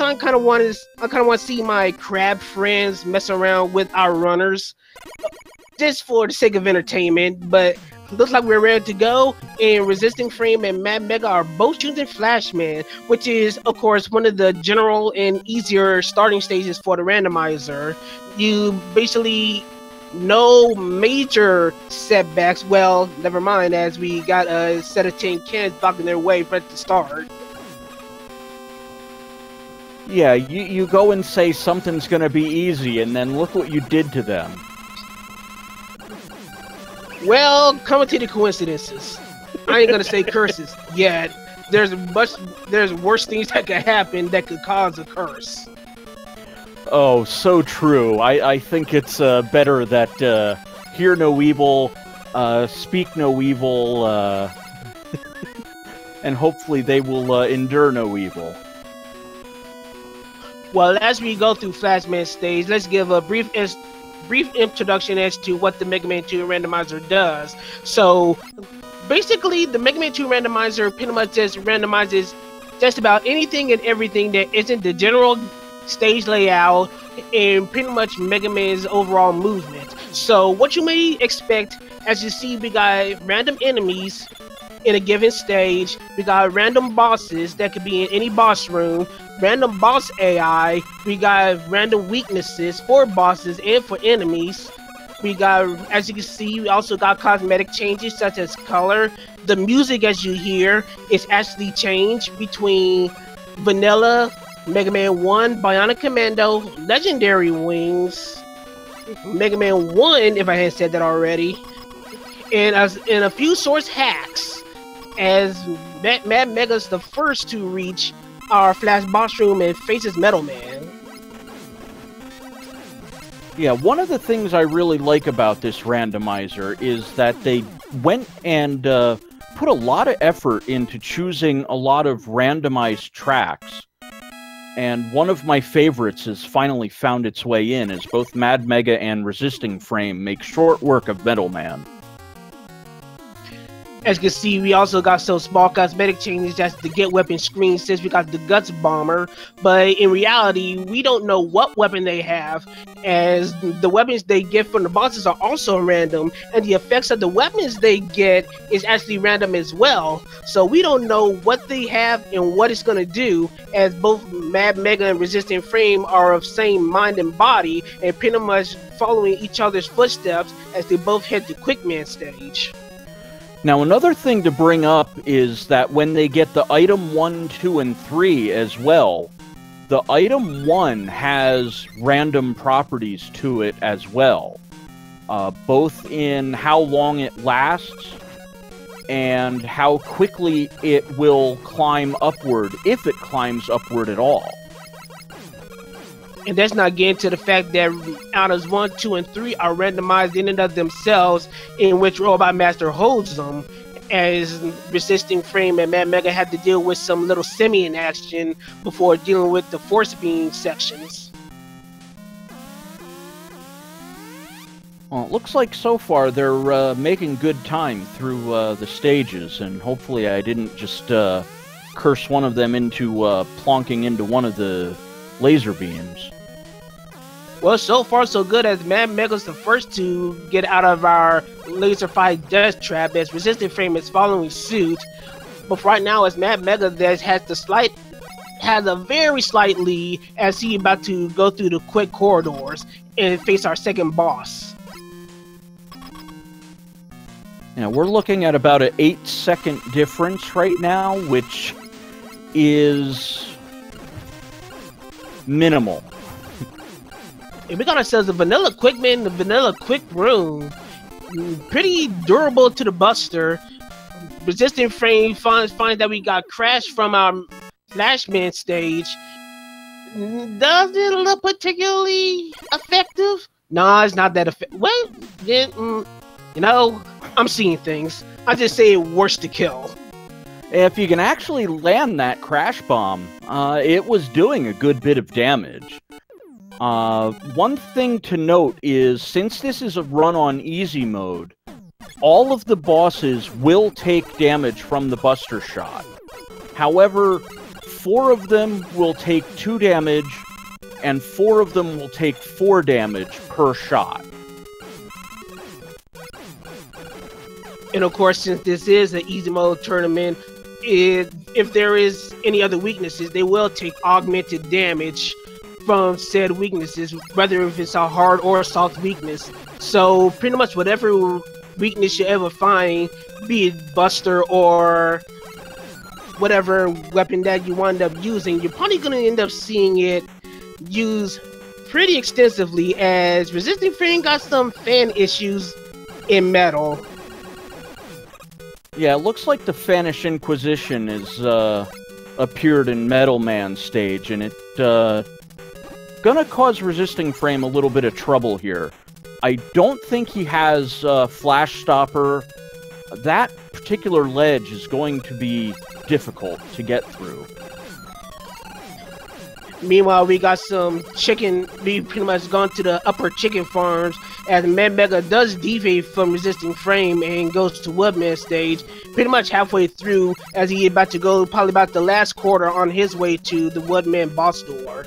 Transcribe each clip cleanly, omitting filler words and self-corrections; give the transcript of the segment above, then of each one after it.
time, I kind of want to see my crab friends mess around with our runners, just for the sake of entertainment. But looks like we're ready to go. And Resisting Frame and MadMega are both choosing Flashman, which is, of course, one of the general and easier starting stages for the randomizer. You basically no major setbacks. Well, never mind, as we got a set of 10 cannons blocking their way right at the start. Yeah, you go and say something's gonna be easy, and then look what you did to them. Well, coming to the coincidences. I ain't gonna say curses yet. There's worse things that could happen that could cause a curse. Oh, so true. I think it's better that hear no evil, speak no evil, and hopefully they will endure no evil. Well, as we go through Flashman stage, let's give a brief introduction as to what the Mega Man 2 randomizer does. So, basically, the Mega Man 2 randomizer pretty much just randomizes just about anything and everything that isn't the general stage layout and pretty much Mega Man's overall movement. So, what you may expect, as you see, we got random enemies in a given stage, we got random bosses that could be in any boss room, random boss AI, we got random weaknesses for bosses and for enemies. We got, as you can see, we also got cosmetic changes such as color. The music, as you hear, is actually changed between Vanilla, Mega Man 1, Bionic Commando, Legendary Wings, Mega Man 1, if I hadn't said that already, and a few source hacks, as MadMega's the first to reach our Flash boss room and faces Metal Man. Yeah, one of the things I really like about this randomizer is that they went and put a lot of effort into choosing a lot of randomized tracks. And one of my favorites has finally found its way in, as both MadMega and Resisting Frame make short work of Metal Man. As you can see, we also got some small cosmetic changes as the get weapon screen since we got the Guts Bomber, but in reality, we don't know what weapon they have, as the weapons they get from the bosses are also random, and the effects of the weapons they get is actually random as well, so we don't know what they have and what it's going to do, as both MadMega and Resisting Frame are of same mind and body, and pretty much following each other's footsteps as they both head to Quickman stage. Now, another thing to bring up is that when they get the item 1, 2, and 3 as well, the item 1 has random properties to it as well, both in how long it lasts and how quickly it will climb upward, if it climbs upward at all. And that's not getting to the fact that items 1, 2, and 3 are randomized in and of themselves, in which Robot Master holds them, as Resisting Frame and MadMega had to deal with some little simian action before dealing with the Force Beam sections. Well, it looks like so far they're making good time through the stages, and hopefully I didn't just curse one of them into plonking into one of the laser beams. Well, so far so good, as MadMega's the first to get out of our laser fight death trap, as Resisting Frame is following suit. But right now, as MadMega has a very slight lead, as he's about to go through the quick corridors and face our second boss. Yeah, we're looking at about an 8-second difference right now, which is minimal. And we got ourselves a Vanilla Quickman, the Vanilla Quick Room. Pretty durable to the Buster. Resisting Frame finds that we got crashed from our Flashman stage. Does it look particularly effective? Nah, it's not that effective. Well, yeah, you know, I'm seeing things. I just say worse to kill. If you can actually land that crash bomb, it was doing a good bit of damage. One thing to note is, since this is a run on easy mode, all of the bosses will take damage from the Buster Shot. However, 4 of them will take 2 damage, and 4 of them will take 4 damage per shot. And of course, since this is an easy mode tournament, if there is any other weaknesses, they will take augmented damage from said weaknesses, whether if it's a hard or soft weakness. So pretty much whatever weakness you ever find, be it Buster or whatever weapon that you wind up using, you're probably going to end up seeing it used pretty extensively, as Resisting Frame got some fan issues in Metal. Yeah, it looks like the Fanish Inquisition is appeared in Metal Man stage, and it gonna cause Resisting Frame a little bit of trouble here. I don't think he has Flash Stopper. That particular ledge is going to be difficult to get through. Meanwhile, we got some chicken. We pretty much gone to the upper chicken farms, as MadMega does deviate from Resisting Frame and goes to Woodman stage pretty much halfway through, as he about to go probably about the last quarter on his way to the Woodman boss door.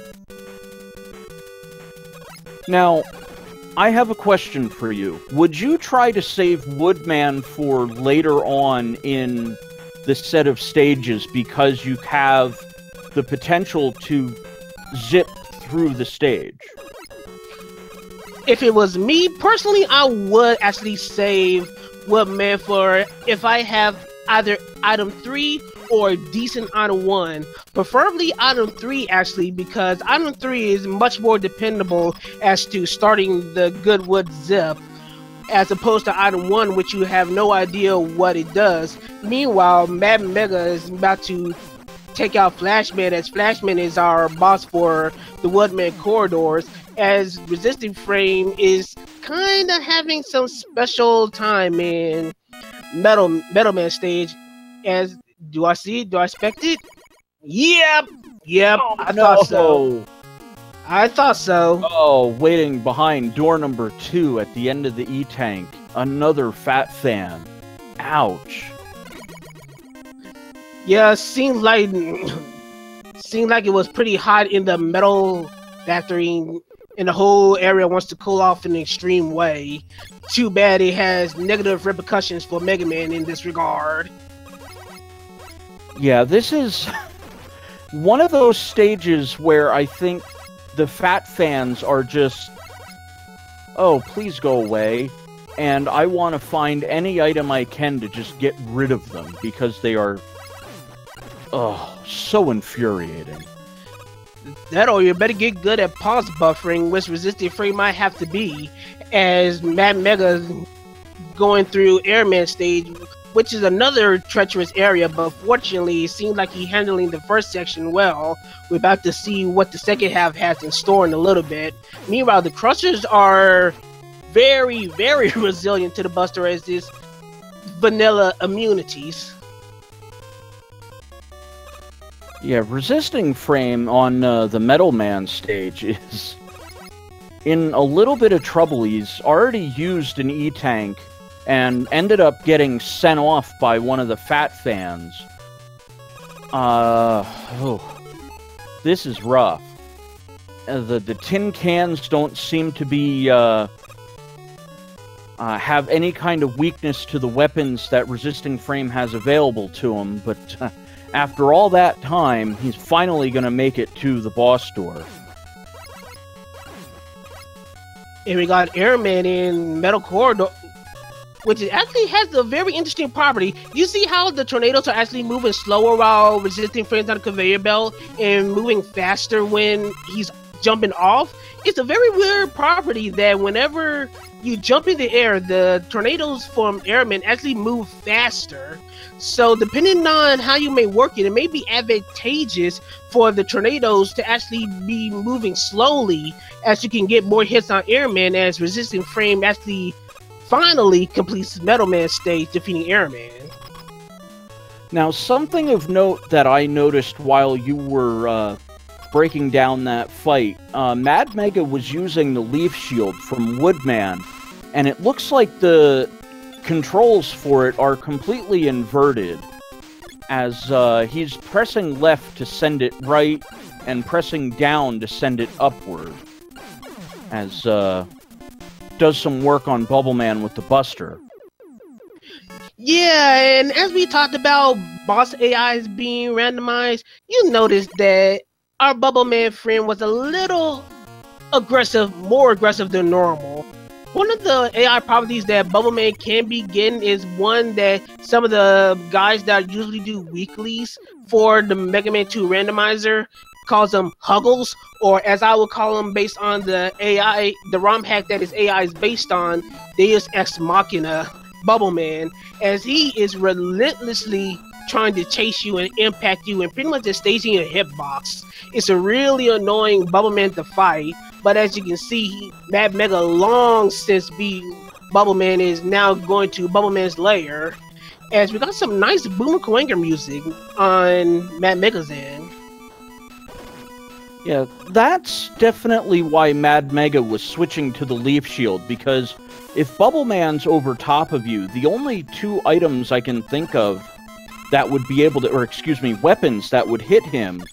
Now, I have a question for you. Would you try to save Woodman for later on in the set of stages, because you have the potential to zip through the stage? If it was me personally, I would actually save Woodman for if I have either item 3 or decent item 1. Preferably item 3 actually, because item 3 is much more dependable as to starting the Goodwood zip, as opposed to item 1, which you have no idea what it does. Meanwhile, MadMega is about to take out Flashman, as Flashman is our boss for the Woodman corridors, as Resisting Frame is kind of having some special time in Metal Man stage. As do I see it? Do I expect it? Yep. Oh, I thought so. I thought so. Oh, waiting behind door number 2 at the end of the E-Tank. Another Fat Fan. Ouch. Yeah, seems like it was pretty hot in the metal factory, and the whole area wants to cool off in an extreme way. Too bad it has negative repercussions for Mega Man in this regard. Yeah, this is one of those stages where I think the Fat Fans are just, oh, please go away, and I want to find any item I can to just get rid of them, because they are, oh, so infuriating. That, or you better get good at pause buffering, which Resisting Frame might have to be, as MadMega going through Airman stage, which is another treacherous area, but fortunately it seems like he's handling the first section well. We're about to see what the second half has in store in a little bit. Meanwhile, the Crushers are very, very resilient to the Buster, as this vanilla immunities. Yeah, Resisting Frame on the Metal Man stage is in a little bit of trouble. He's already used an E-Tank and ended up getting sent off by one of the Fat Fans. This is rough. The tin cans don't seem to be have any kind of weakness to the weapons that Resisting Frame has available to him, but after all that time, he's finally going to make it to the boss door. And we got Airman in Metal Corridor, which actually has a very interesting property. You see how the tornadoes are actually moving slower while Resisting Frame's on the conveyor belt, and moving faster when he's jumping off? It's a very weird property that whenever you jump in the air, the tornadoes from Airman actually move faster. So depending on how you may work it, it may be advantageous for the tornadoes to actually be moving slowly, as you can get more hits on Airman, as Resisting Frame actually finally completes Metal Man stage, defeating Airman. Now, something of note that I noticed while you were breaking down that fight, MadMega was using the Leaf Shield from Woodman, and it looks like the controls for it are completely inverted, as he's pressing left to send it right and pressing down to send it upward, as does some work on Bubble Man with the Buster. Yeah, and as we talked about boss AIs being randomized, you noticed that our Bubble Man friend was a little aggressive, more aggressive than normal. One of the AI properties that Bubble Man can be getting is one that some of the guys that usually do weeklies for the Mega Man 2 randomizer calls them Huggles, or as I would call them based on the AI, the ROM hack that his AI is based on, Deus Ex Machina Bubble Man, as he is relentlessly trying to chase you and impact you and pretty much just stays in your hitbox. It's a really annoying Bubble Man to fight, but as you can see, MadMega long since beat Bubble Man is now going to Bubble Man's lair, as we got some nice Boomer Kuwanger music on MadMega's end. Yeah, that's definitely why MadMega was switching to the Leaf Shield, because if Bubble Man's over top of you, the only two items I can think of that would be able to, or excuse me, weapons that would hit him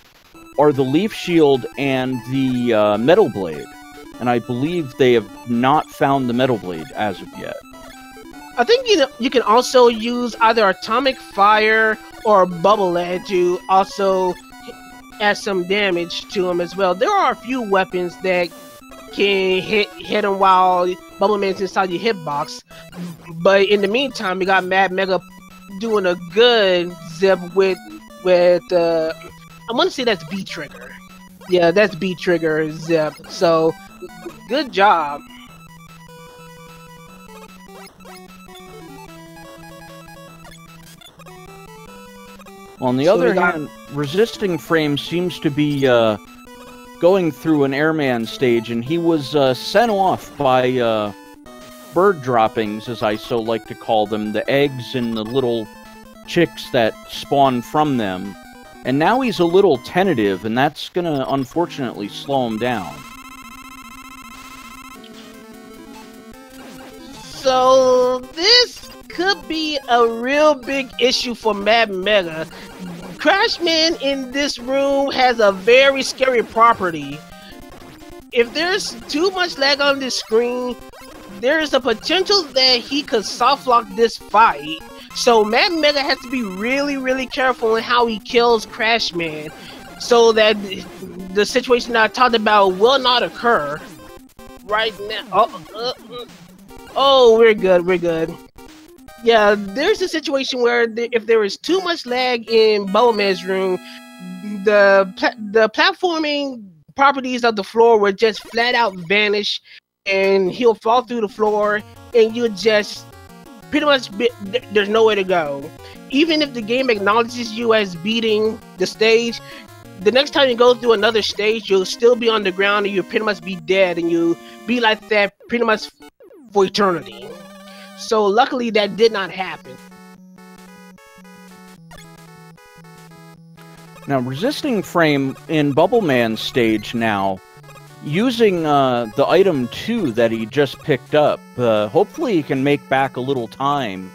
are the Leaf Shield and the Metal Blade. And I believe they have not found the Metal Blade as of yet. I think you can also use either Atomic Fire or Bubble Lead to also add some damage to him as well. There are a few weapons that can hit him while Bubble Man's inside your hitbox, but in the meantime, we got MadMega doing a good zip with I want to say that's B trigger. Yeah, that's B trigger zip. So good job. On the other hand, Resisting Frame seems to be going through an airman stage, and he was sent off by bird droppings, as I so like to call them, the eggs and the little chicks that spawn from them. And now he's a little tentative, and that's going to unfortunately slow him down. So this could be a real big issue for MadMega. Crashman in this room has a very scary property. If there's too much lag on this screen, there is a potential that he could soft lock this fight. So MadMega has to be really, really careful in how he kills Crashman, so that the situation that I talked about will not occur. Right now, oh, we're good, we're good. Yeah, there's a situation where if there is too much lag in Bubble Man's room, the platforming properties of the floor will just flat out vanish, and he'll fall through the floor, and you'll just pretty much there's nowhere to go. Even if the game acknowledges you as beating the stage, the next time you go through another stage, you'll still be on the ground, and you'll pretty much be dead, and you'll be like that pretty much for eternity. So luckily that did not happen. Now, Resisting Frame in Bubble Man's stage now, using the item 2 that he just picked up, hopefully he can make back a little time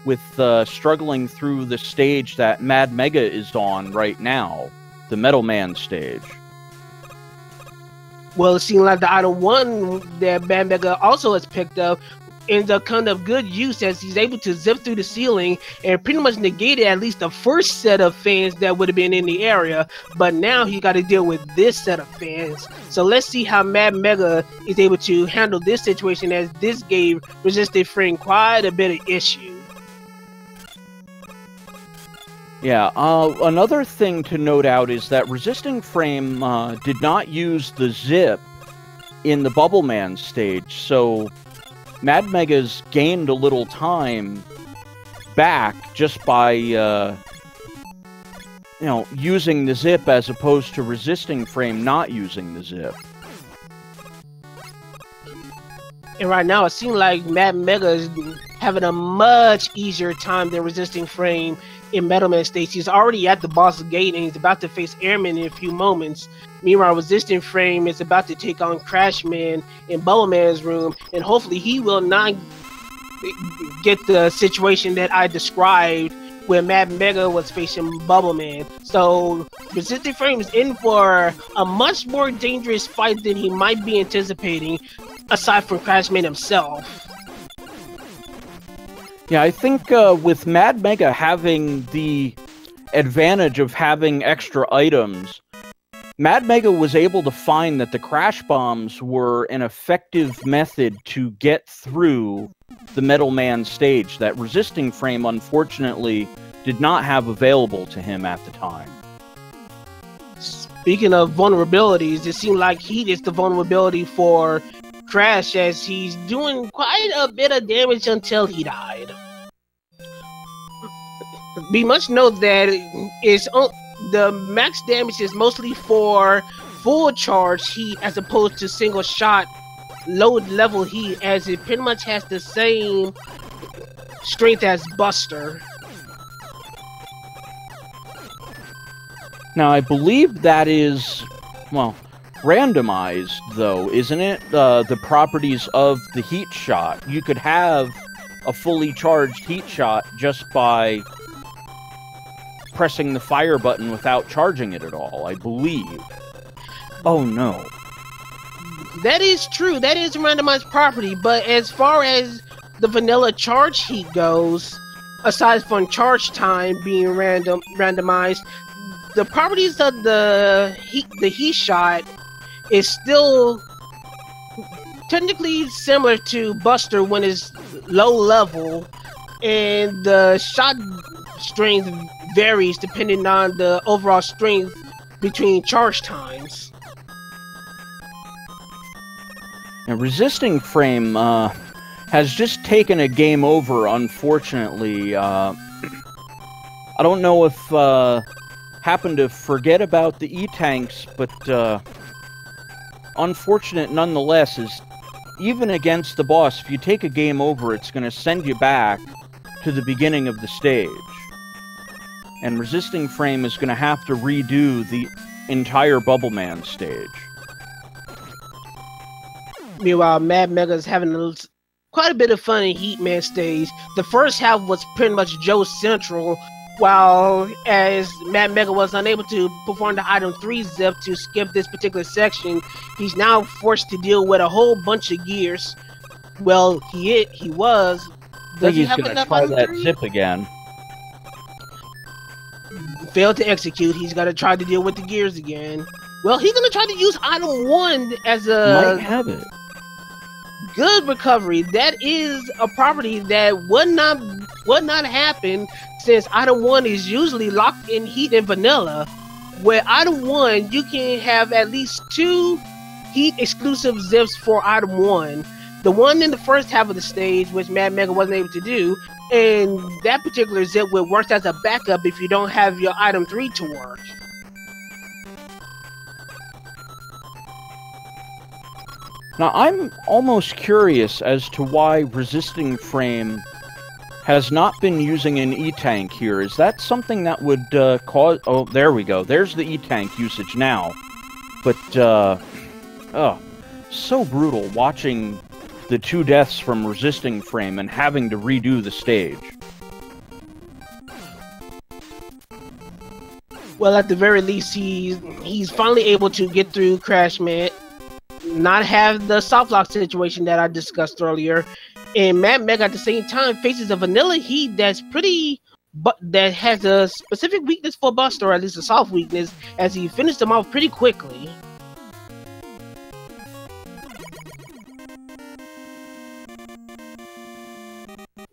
with struggling through the stage that MadMega is on right now, the Metal Man stage. Well, it seems like the item 1 that MadMega also has picked up ends up kind of good use, as he's able to zip through the ceiling and pretty much negated at least the first set of fans that would have been in the area, but now he got to deal with this set of fans. So let's see how MadMega is able to handle this situation, as this gave Resisting Frame quite a bit of issue. Yeah, another thing to note out is that Resisting Frame did not use the zip in the Bubble Man stage, so MadMega's gained a little time back just by, using the zip as opposed to Resisting Frame not using the zip. And right now it seems like MadMega is having a much easier time than Resisting Frame in Metal Man stage. He's already at the boss gate and he's about to face Airman in a few moments. Meanwhile, Resisting Frame is about to take on Crashman in Bubble Man's room, and hopefully he will not get the situation that I described where Mad Mega was facing Bubble Man. So Resisting Frame is in for a much more dangerous fight than he might be anticipating, aside from Crashman himself. Yeah, I think with Mad Mega having the advantage of having extra items, Mad Mega was able to find that the crash bombs were an effective method to get through the Metal Man stage that Resisting Frame, unfortunately, did not have available to him at the time. Speaking of vulnerabilities, it seemed like Heat is the vulnerability for Crash, as he's doing quite a bit of damage until he died. We must note that the max damage is mostly for full charge Heat as opposed to single shot low level Heat, as it pretty much has the same strength as Buster. Now, I believe that is, well, randomized, though, isn't it? The properties of the heat shot. You could have a fully charged heat shot just by pressing the fire button without charging it at all, I believe. Oh, no. That is true. That is a randomized property, but as far as the vanilla charge heat goes, aside from charge time being randomized, the properties of the heat shot is still technically similar to Buster when it's low level, and the shot strength varies depending on the overall strength between charge times. Now, Resisting Frame has just taken a game over, unfortunately. I don't know if happened to forget about the E-Tanks, but unfortunate nonetheless is, even against the boss, if you take a game over, it's going to send you back to the beginning of the stage. And Resisting Frame is going to have to redo the entire Bubble Man stage. Meanwhile, Mad Mega is having quite a bit of fun in Heat Man stage. The first half was pretty much Joe Central, while as Mad Mega was unable to perform the item 3 zip to skip this particular section, he's now forced to deal with a whole bunch of gears. Well, he was. I think he's going to try that zip again. Failed to execute. He's got to try to deal with the gears again. Well, he's going to try to use item 1 as a... Might have it. Good recovery. That is a property that would not happen, since item 1 is usually locked in Heat and Vanilla. Where item 1, you can have at least 2 Heat exclusive zips for item 1. The one in the first half of the stage, which Mad Mega wasn't able to do, and that particular zip will work as a backup if you don't have your item 3 to work. Now, I'm almost curious as to why Resisting Frame has not been using an E-Tank here. Is that something that would cause... Oh, there we go. There's the E-Tank usage now. But, oh, so brutal watching the 2 deaths from Resisting Frame and having to redo the stage. Well, at the very least, he's finally able to get through Crashman, not have the soft lock situation that I discussed earlier, and Mad Mega at the same time faces a vanilla Heat that's that has a specific weakness for Buster, or at least a soft weakness, as he finished them off pretty quickly.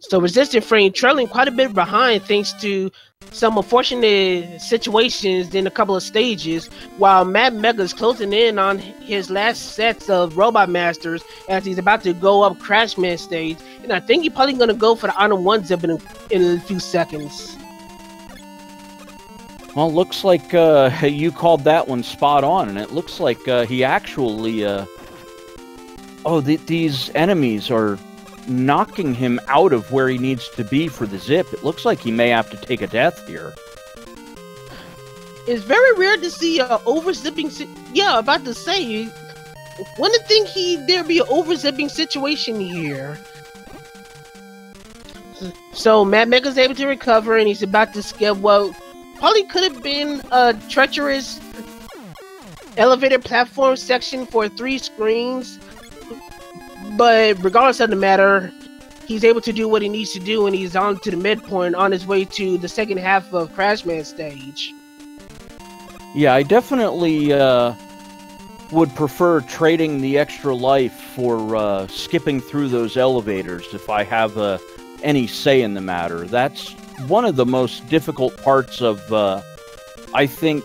So Resisting Frame trailing quite a bit behind thanks to some unfortunate situations in a couple of stages, while Mad Mega is closing in on his last sets of Robot Masters as he's about to go up Crashman stage, and I think he's probably going to go for the item 1 zip in a few seconds. Well, looks like you called that one spot on, and it looks like he actually... these enemies are knocking him out of where he needs to be for the zip. It looks like he may have to take a death here. It's very rare to see a over-zipping... Yeah, about to say, wouldn't think there'd be an over-zipping situation here. So MadMega's able to recover, and he's about to skip what probably could have been a treacherous elevator platform section for 3 screens. But regardless of the matter, he's able to do what he needs to do, and he's on to the midpoint on his way to the second half of Crashman stage. Yeah, I definitely would prefer trading the extra life for skipping through those elevators if I have any say in the matter. That's one of the most difficult parts of, I think,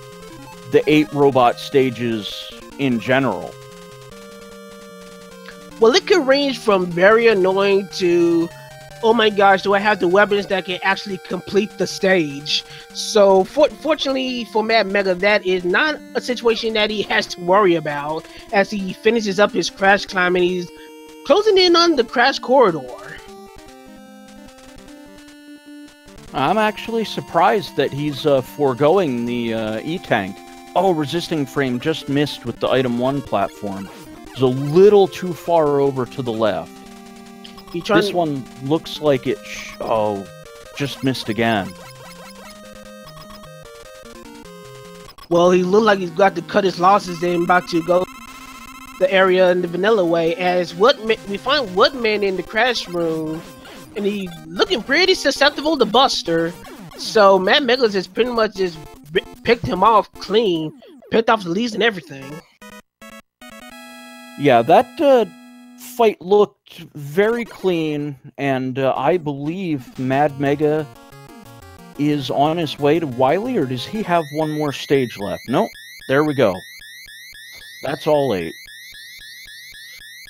the 8 robot stages in general. Well, it could range from very annoying to, oh my gosh, do I have the weapons that can actually complete the stage? So, fortunately for MadMega, that is not a situation that he has to worry about as he finishes up his crash climb and he's closing in on the crash corridor. I'm actually surprised that he's foregoing the E-Tank. Oh, resisting frame just missed with the item 1 platform. It's a little too far over to the left. This one looks like it... oh, just missed again. Well, he looked like he's got to cut his losses and about to go the area in the vanilla way, as we find Woodman in the crash room, and he's looking pretty susceptible to Buster. So MadMega's just pretty much just picked him off clean, picked off the leads and everything. Yeah, that fight looked very clean, and I believe MadMega is on his way to Wily, or does he have one more stage left? Nope, there we go. That's all 8.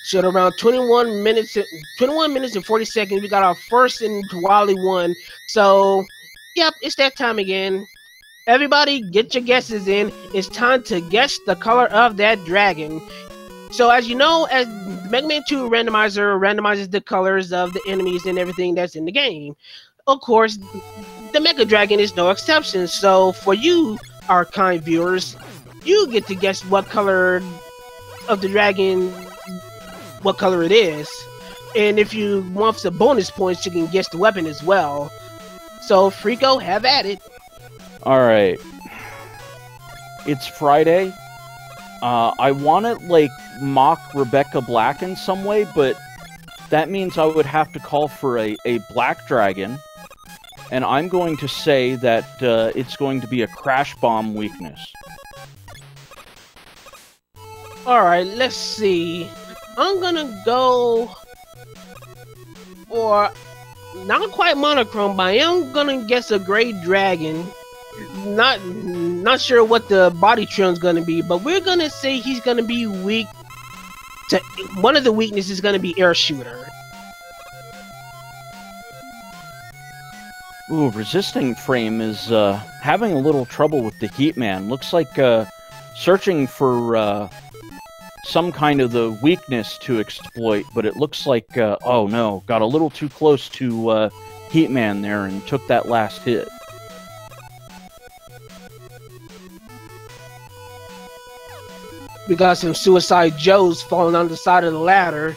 So at around 21 minutes and 40 seconds, we got our first into Wily 1. So, yep, it's that time again. Everybody, get your guesses in. It's time to guess the color of that dragon. So as you know, as Mega Man 2 Randomizer randomizes the colors of the enemies and everything that's in the game. Of course, the Mega Dragon is no exception. So for you, our kind viewers, you get to guess what color of the dragon, what color it is. And if you want some bonus points, you can guess the weapon as well. So Frico, have at it. Alright. It's Friday. I want to, like, mock Rebecca Black in some way, but that means I would have to call for a black dragon, and I'm going to say that it's going to be a crash bomb weakness. Alright, let's see. I'm gonna go for not quite monochrome, but I am gonna guess a gray dragon. Not sure what the body trim is gonna be, but we're gonna say he's gonna be weak to one of the weaknesses is gonna be air shooter. Ooh, resisting frame is having a little trouble with the Heatman. Looks like searching for some kind of the weakness to exploit, but it looks like oh no, got a little too close to Heatman there and took that last hit. We got some Suicide Joes falling on the side of the ladder.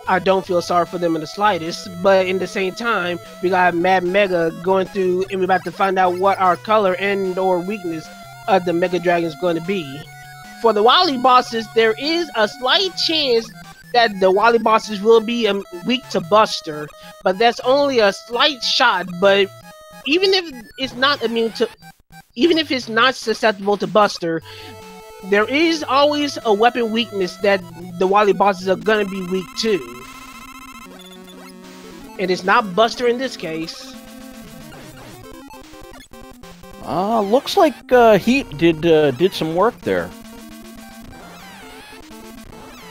I don't feel sorry for them in the slightest, but in the same time, we got MadMega going through, and we're about to find out what our color and or weakness of the Mega Dragon is going to be. For the Wily bosses, there is a slight chance that the Wily bosses will be weak to Buster, but that's only a slight shot. But even if it's not immune to, even if it's not susceptible to Buster, there is always a weapon weakness that the Wily bosses are gonna be weak to. And it's not Buster in this case. Looks like Heat did some work there.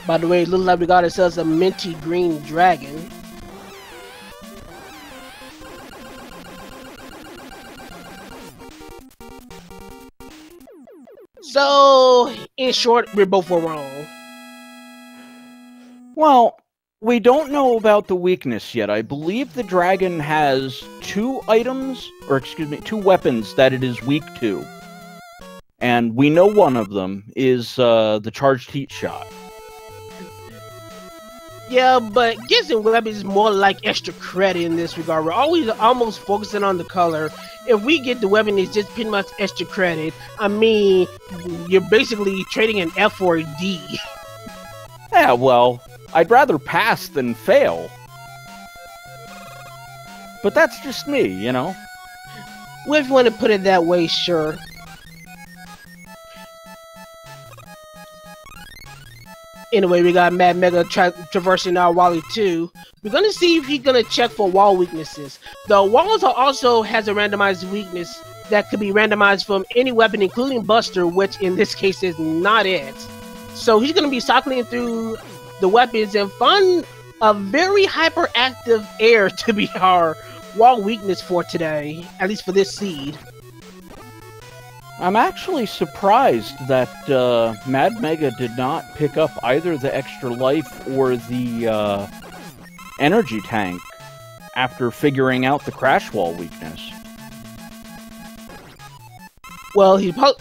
By the way, it looks like we got ourselves a minty green dragon. So, in short, we both were wrong. Well, we don't know about the weakness yet. I believe the dragon has 2 items, or excuse me, 2 weapons that it is weak to. And we know one of them is the charged heat shot. Yeah, but Gizem weapons is more like extra credit in this regard. We're always almost focusing on the color. If we get the weapon, it's just pretty much extra credit. I mean, you're basically trading an F for a D. Yeah, well, I'd rather pass than fail. But that's just me, you know? Well, if you want to put it that way, sure. Anyway, we got Mad Mega traversing our Wally 2. We're gonna see if he's gonna check for wall weaknesses. The walls also has a randomized weakness that could be randomized from any weapon, including Buster, which in this case is not it. So he's gonna be cycling through the weapons and find a very hyperactive air to be our wall weakness for today, at least for this seed. I'm actually surprised that Mad Mega did not pick up either the extra life or the energy tank after figuring out the crash wall weakness. Well, he got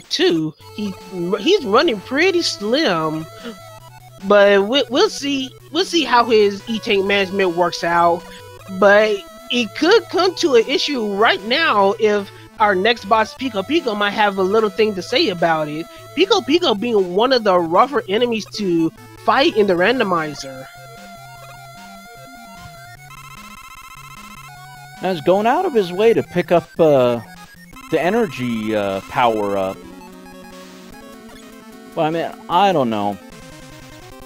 two. He's running pretty slim, but we'll see how his E-tank management works out. But it could come to an issue right now if our next boss, Pico Pico, might have a little thing to say about it. Pico Pico being one of the rougher enemies to fight in the randomizer. Now, he's going out of his way to pick up the energy power-up. Well, I mean, I don't know.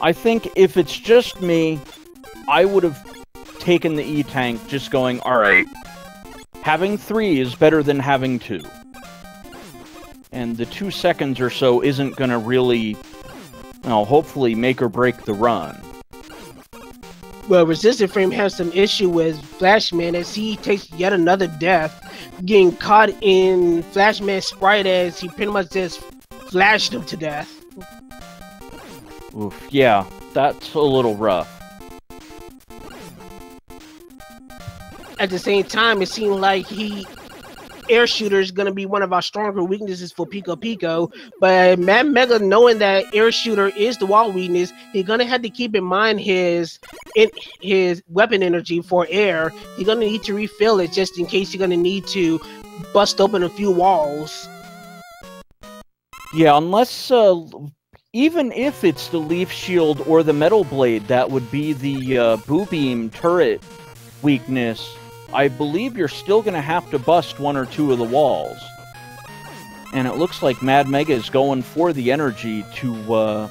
I think if it's just me, I would have taken the E-tank just going, alright, having 3 is better than having 2. And the 2 seconds or so isn't gonna really, hopefully make or break the run. Well, Resisting Frame has some issue with Flashman as he takes yet another death, getting caught in Flashman's sprite as he pretty much just flashed him to death. Oof, yeah, that's a little rough. At the same time, it seemed like air shooter is going to be one of our stronger weaknesses for Pico Pico, but Mad Mega, knowing that air shooter is the wall weakness, he's going to have to keep in mind his weapon energy for air. He's going to need to refill it just in case you're going to need to bust open a few walls. Yeah, unless, even if it's the Leaf Shield or the Metal Blade, that would be the Boo Beam turret weakness, I believe you're still going to have to bust 1 or 2 of the walls. And it looks like Mad Mega is going for the energy to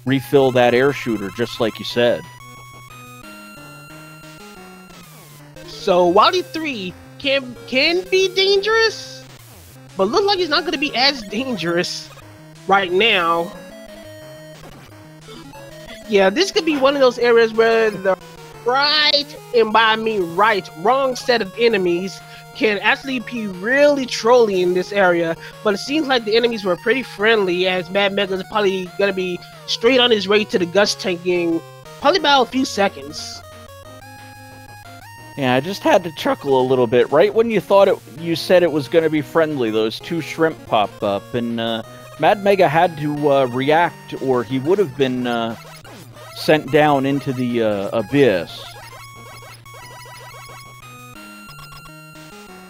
refill that air shooter, just like you said. So Wally 3 can be dangerous, but looks like it's not going to be as dangerous right now. Yeah, this could be one of those areas where the and by I mean wrong set of enemies can actually be really trolly in this area, but it seems like the enemies were pretty friendly as Mad Mega's probably gonna be straight on his way to the Gust tank in probably about a few seconds. Yeah, I just had to chuckle a little bit. Right when you thought you said it was gonna be friendly, those 2 shrimp popped up, and Mad Mega had to react, or he would have been sent down into the abyss.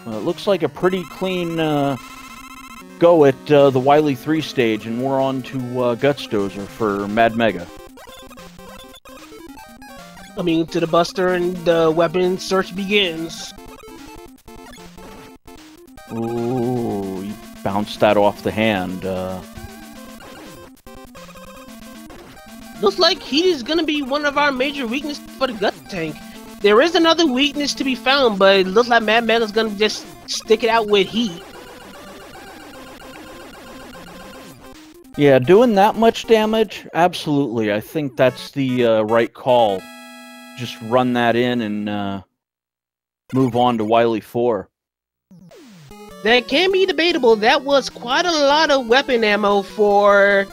Well, it looks like a pretty clean go at the Wily 3 stage, and we're on to Gutsdozer for Mad Mega. I mean, to the Buster, and the weapon search begins. Ooh, you bounced that off the hand. Looks like heat is gonna be one of our major weaknesses for the Gut tank. There is another weakness to be found, but it looks like Mad Mega's gonna just stick it out with heat. Yeah, doing that much damage? Absolutely. I think that's the right call. Just run that in and move on to Wily 4. That can be debatable. That was quite a lot of weapon ammo for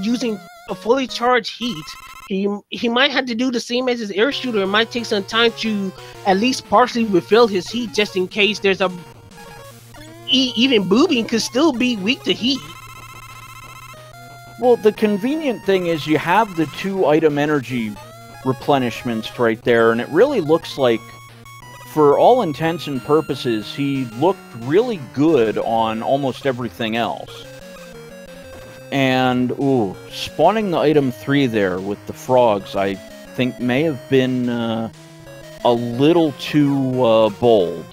using a fully charged heat. He might have to do the same as his air shooter. It might take some time to at least partially refill his heat, just in case there's a even Boobing could still be weak to heat. Well, the convenient thing is you have the 2 item energy replenishments right there, and it really looks like, for all intents and purposes, he looked really good on almost everything else. And, ooh, spawning the item 3 there with the frogs, I think may have been a little too bold.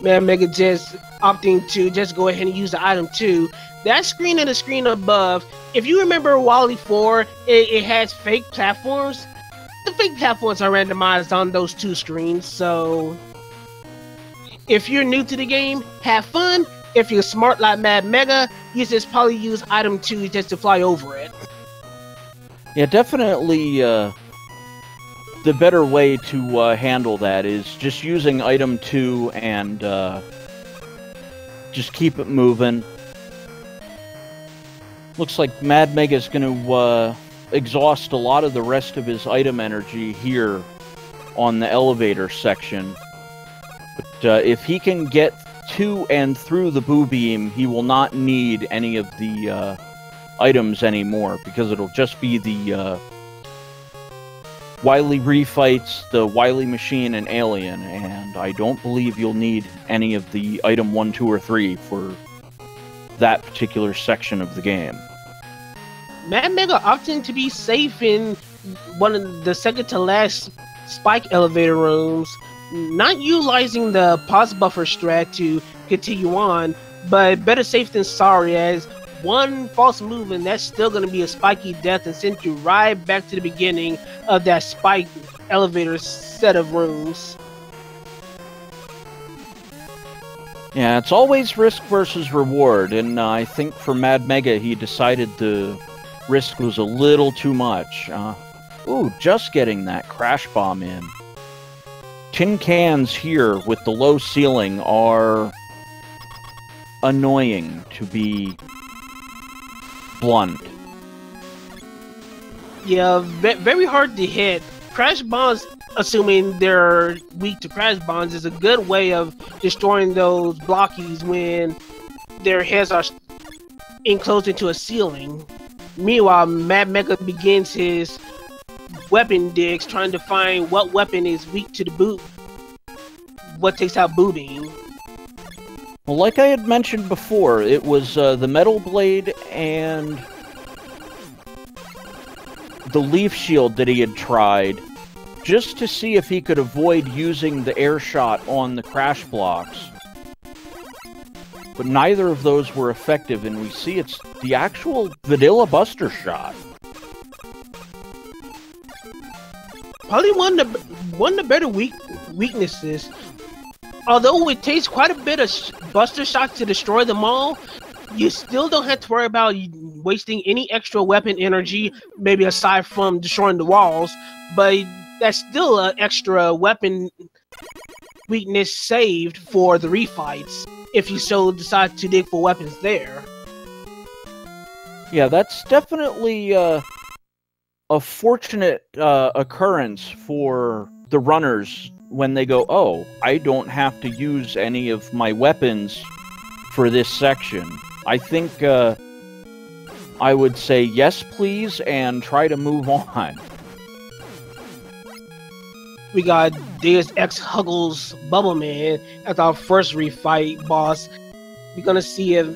MadMega just opting to just go ahead and use the item 2. That screen and the screen above, if you remember Wally 4, it has fake platforms. The fake platforms are randomized on those 2 screens, so if you're new to the game, have fun. If you're smart like MadMega, you just probably use item 2 just to fly over it. Yeah, definitely the better way to handle that is just using item 2 and just keep it moving. Looks like MadMega's going to exhaust a lot of the rest of his item energy here on the elevator section. But if he can get to and through the boo beam, he will not need any of the items anymore, because it'll just be the Wily Refights, the Wily Machine, and Alien, and I don't believe you'll need any of the item 1, 2, or 3 for that particular section of the game. MadMega opting to be safe in one of the second to last spike elevator rooms, not utilizing the pause buffer strat to continue on, but better safe than sorry, as one false move and that's still going to be a spiky death and send you right back to the beginning of that spike elevator set of rooms. Yeah, it's always risk versus reward, and I think for MadMega he decided the risk was a little too much. Ooh, just getting that crash bomb in. Tin cans here with the low ceiling are annoying, to be blunt. Yeah, very hard to hit. Crash bombs, assuming they're weak to crash bombs, is a good way of destroying those blockies when their heads are enclosed into a ceiling. Meanwhile, MadMega begins his weapon digs, trying to find what weapon is weak to the boot, what takes out boo beam. Well, like I had mentioned before, it was the Metal Blade and the Leaf Shield that he had tried, just to see if he could avoid using the air shot on the crash blocks. But neither of those were effective, and we see it's the actual Vanilla Buster Shot. Probably one of the better weaknesses. Although it takes quite a bit of Buster Shot to destroy them all, you still don't have to worry about wasting any extra weapon energy, maybe aside from destroying the walls, but that's still an extra weapon weakness saved for the refights, if you so decide to dig for weapons there. Yeah, that's definitely a fortunate occurrence for the runners when they go, oh, I don't have to use any of my weapons for this section. I think I would say yes, please, and try to move on. We got Deus Ex Huggles Bubbleman as our first refight boss. We're gonna see if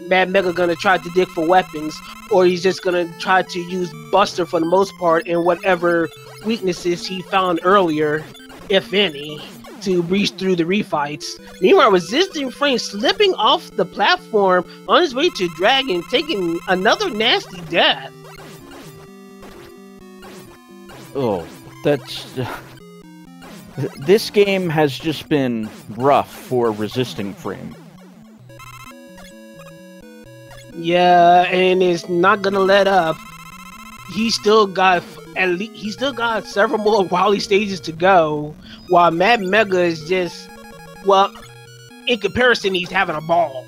MadMega gonna try to dig for weapons, or he's just gonna try to use Buster for the most part, and whatever weaknesses he found earlier, if any, to breeze through the refights. Meanwhile, Resisting Frame slipping off the platform on his way to Dragon, taking another nasty death. Oh, that's... This game has just been rough for Resisting Frame. Yeah, and it's not gonna let up. He's still got several more Wily stages to go, while MadMega is just, well, in comparison, he's having a ball.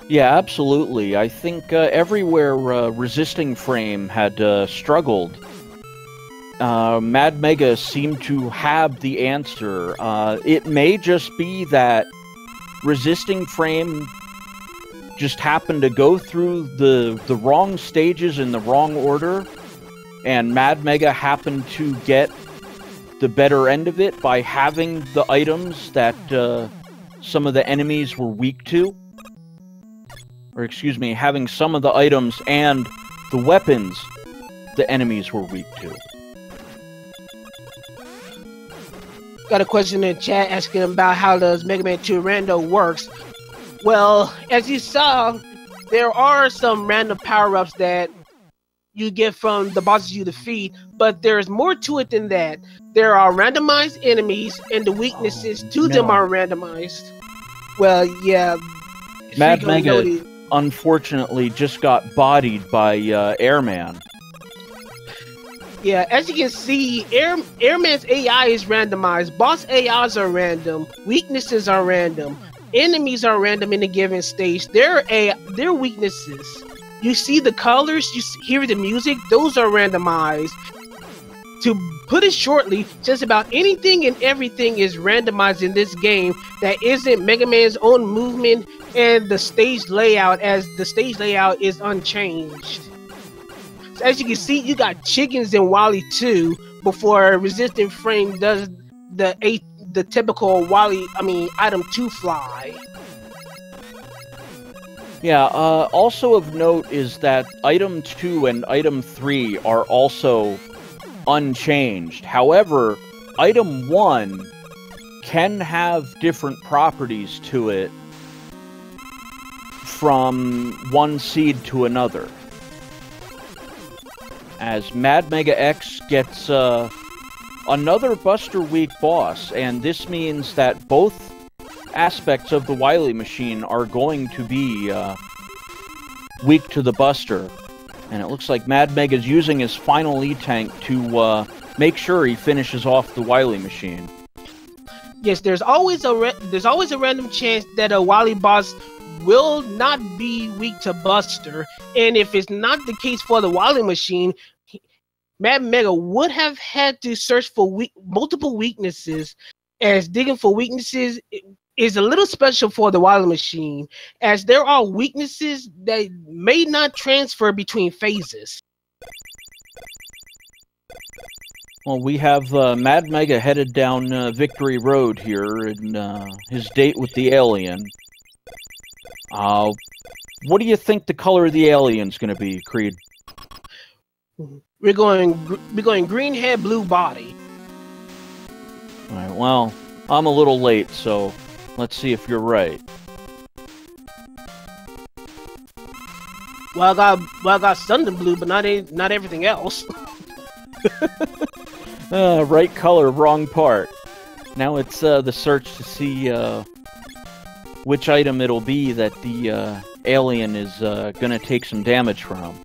Yeah, absolutely. I think everywhere Resisting Frame had struggled, MadMega seemed to have the answer. It may just be that resisting frame just happened to go through the wrong stages in the wrong order, and MadMega happened to get the better end of it by having the items that some of the enemies were weak to. Or excuse me, having some of the items and the weapons the enemies were weak to. Got a question in the chat asking about how does Mega Man 2 Rando works. Well, as you saw, there are some random power-ups that you get from the bosses you defeat, but there's more to it than that. There are randomized enemies, and the weaknesses to them are randomized. Well, yeah. MadMega unfortunately just got bodied by Airman. Yeah, as you can see, Airman's AI is randomized. Boss AIs are random. Weaknesses are random. Enemies are random in a given stage. Their weaknesses. You see the colors, you hear the music, those are randomized. To put it shortly, just about anything and everything is randomized in this game that isn't Mega Man's own movement and the stage layout, as the stage layout is unchanged. So as you can see, you got chickens in Wily 2 before Resisting Frame does the typical item 2 fly. Yeah, also of note is that item 2 and item 3 are also unchanged. However, item 1 can have different properties to it from one seed to another. As MadMegaX gets another Buster Week boss, and this means that both aspects of the Wily machine are going to be weak to the Buster. And it looks like MadMega's using his final E-Tank to make sure he finishes off the Wily machine. Yes, there's always a random chance that a Wily boss will not be weak to Buster, and if it's not the case for the Wily machine, MadMega would have had to search for multiple weaknesses, as digging for weaknesses is a little special for the Wily machine, as there are weaknesses that may not transfer between phases. Well, we have MadMega headed down Victory Road here in his date with the alien. What do you think the color of the alien's going to be, Creed? We're going green head, blue body. All right. Well, I'm a little late, so let's see if you're right. Well, I got something blue, but not everything else. Right color, wrong part. Now it's the search to see which item it'll be that the alien is gonna take some damage from.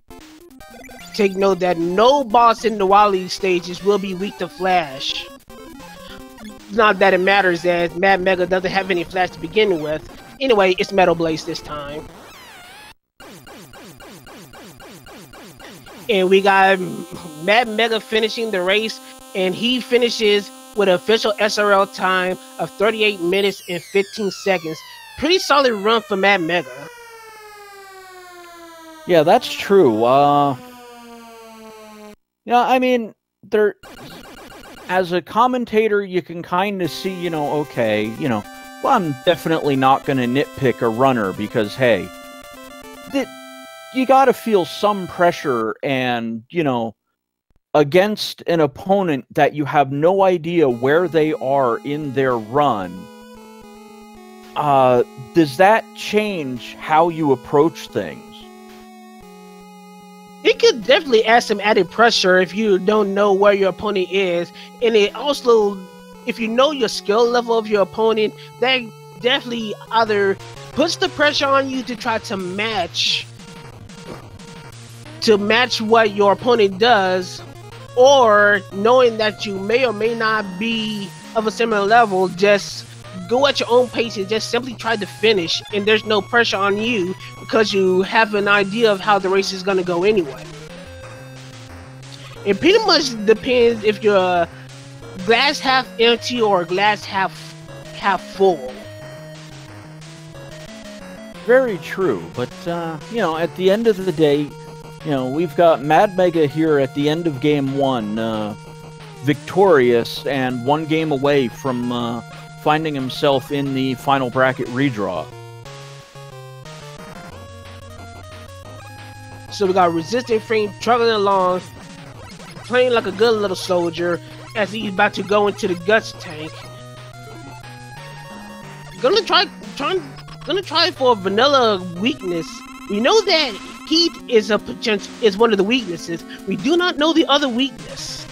Take note that no boss in the Wily stages will be weak to Flash. Not that it matters, as MadMega doesn't have any Flash to begin with. Anyway, it's Metal Blaze this time. And we got MadMega finishing the race, and he finishes with an official SRL time of 38 minutes and 15 seconds. Pretty solid run for MadMega. Yeah, that's true. Yeah, I mean, as a commentator, you can kind of see, okay, well, I'm definitely not going to nitpick a runner because, hey, you got to feel some pressure and, against an opponent that you have no idea where they are in their run. Does that change how you approach things? It could definitely add some added pressure if you don't know where your opponent is, and it also, if you know your skill level of your opponent, that definitely either puts the pressure on you to try to match what your opponent does, or knowing that you may or may not be of a similar level, just go at your own pace and just simply try to finish, and there's no pressure on you because you have an idea of how the race is going to go anyway. It pretty much depends if you're glass half empty or glass half full. Very true, but you know, at the end of the day, you know, we've got MadMega here at the end of Game 1, victorious and one game away from finding himself in the final bracket redraw. So we got Resisting Frame truggling along, playing like a good little soldier as he's about to go into the guts tank. Gonna try for a vanilla weakness. We know that heat is one of the weaknesses. We do not know the other weakness,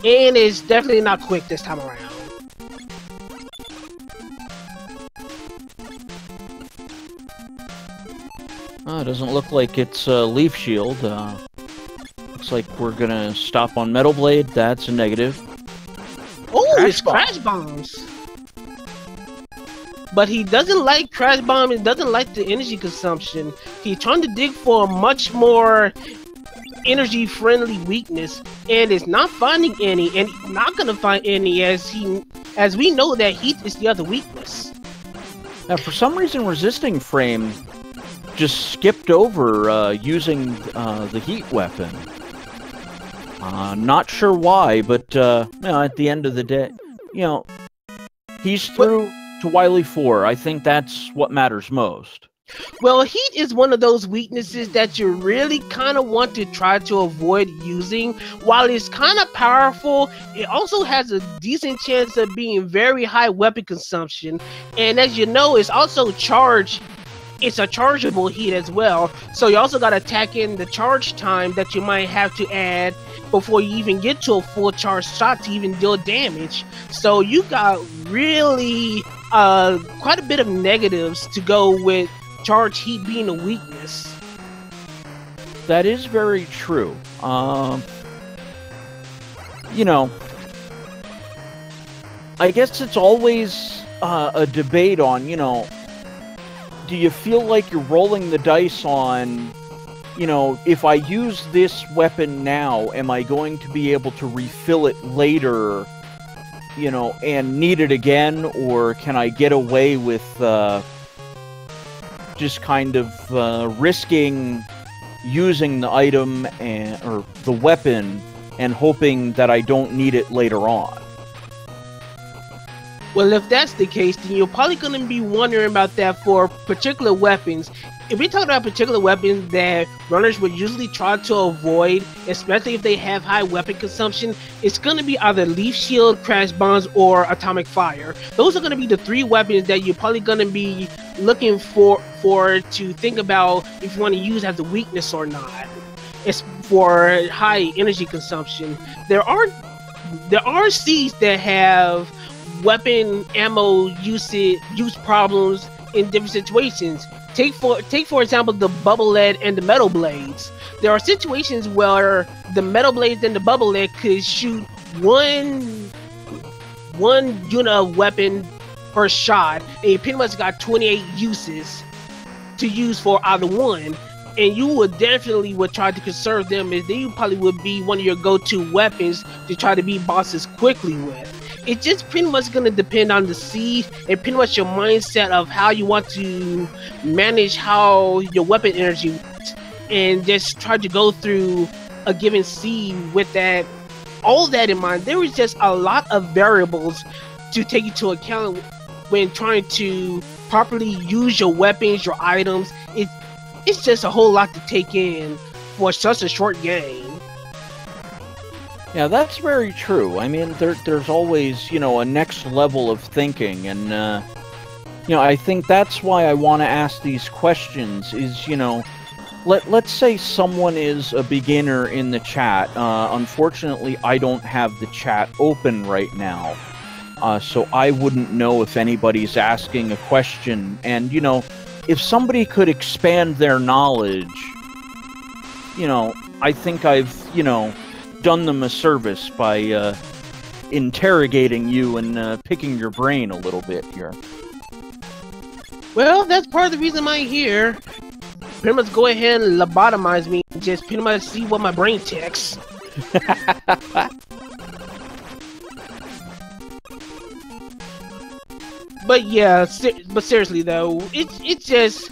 and it's definitely not quick this time around. It doesn't look like it's Leaf Shield. Looks like we're gonna stop on Metal Blade. That's a negative. Oh, it's Crash Bombs. But he doesn't like Crash Bomb and doesn't like the energy consumption. He's trying to dig for a much more energy-friendly weakness, and is not finding any, and he's not gonna find any as we know that heat is the other weakness. Now, for some reason, Resisting Frame just skipped over using the heat weapon. Not sure why, but you know, at the end of the day, you know, he's through to Wily 4. I think that's what matters most. Well, heat is one of those weaknesses that you really kind of want to try to avoid using. While it's kind of powerful, it also has a decent chance of being very high weapon consumption. And as you know, it's also charged. It's a chargeable heat as well. So you also got to tack in the charge time that you might have to add before you even get to a full charge shot to even deal damage. So you got really quite a bit of negatives to go with charge heat being a weakness. That is very true. You know, I guess it's always a debate on, you know, do you feel like you're rolling the dice on, you know, if I use this weapon now, am I going to be able to refill it later, you know, and need it again, or can I get away with just kind of risking using the item or the weapon and hoping that I don't need it later on? Well, if that's the case, then you're probably going to be wondering about that for particular weapons. If we talk about particular weapons that runners would usually try to avoid, especially if they have high weapon consumption, it's going to be either Leaf Shield, Crash Bombs, or Atomic Fire. Those are going to be the three weapons that you're probably going to be looking for to think about if you want to use as a weakness or not. It's for high energy consumption. There are Cs that have weapon ammo use problems in different situations. Take for example the Bubble Lead and the Metal Blades. There are situations where the Metal Blades and the Bubble Lead could shoot one unit of weapon per shot, and you pretty much got 28 uses to use for either one. And you would definitely try to conserve them, as they probably would be one of your go-to weapons to try to beat bosses quickly with. It's just pretty much going to depend on the seed and pretty much your mindset of how you want to manage how your weapon energy works, and just try to go through a given seed with that, all that in mind. There is just a lot of variables to take into account when trying to properly use your weapons, your items. It's just a whole lot to take in for such a short game. Yeah, that's very true. I mean, there's always, you know, a next level of thinking, and, you know, I think that's why I want to ask these questions, is, you know, let's say someone is a beginner in the chat. Unfortunately, I don't have the chat open right now, so I wouldn't know if anybody's asking a question, and, you know, if somebody could expand their knowledge, you know, I think I've, you know, done them a service by interrogating you and picking your brain a little bit here. Well, that's part of the reason I'm here. pretty much go ahead and lobotomize me and just pretty much see what my brain ticks. But yeah, but seriously though, it's just,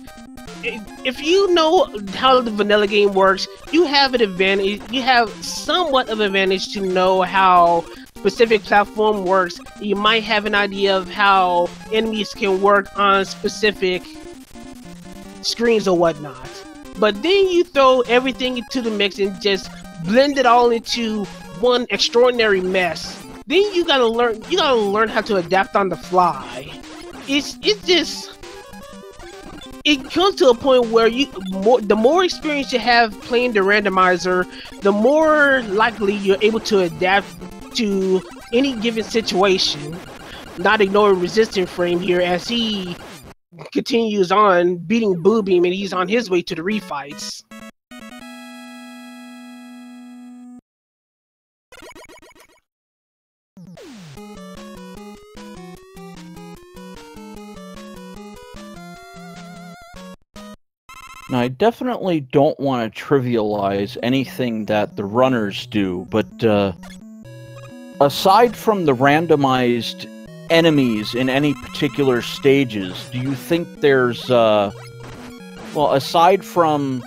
if you know how the vanilla game works, you have an advantage. You have somewhat of an advantage to know how specific platform works. You might have an idea of how enemies can work on specific screens or whatnot. But then you throw everything into the mix and just blend it all into one extraordinary mess. Then you gotta learn how to adapt on the fly. It comes to a point where the more experience you have playing the randomizer, the more likely you're able to adapt to any given situation. Not ignoring resisting frame here as he continues on beating Boo Beam and he's on his way to the refights. Now, I definitely don't want to trivialize anything that the runners do, but aside from the randomized enemies in any particular stages, do you think there's, well, aside from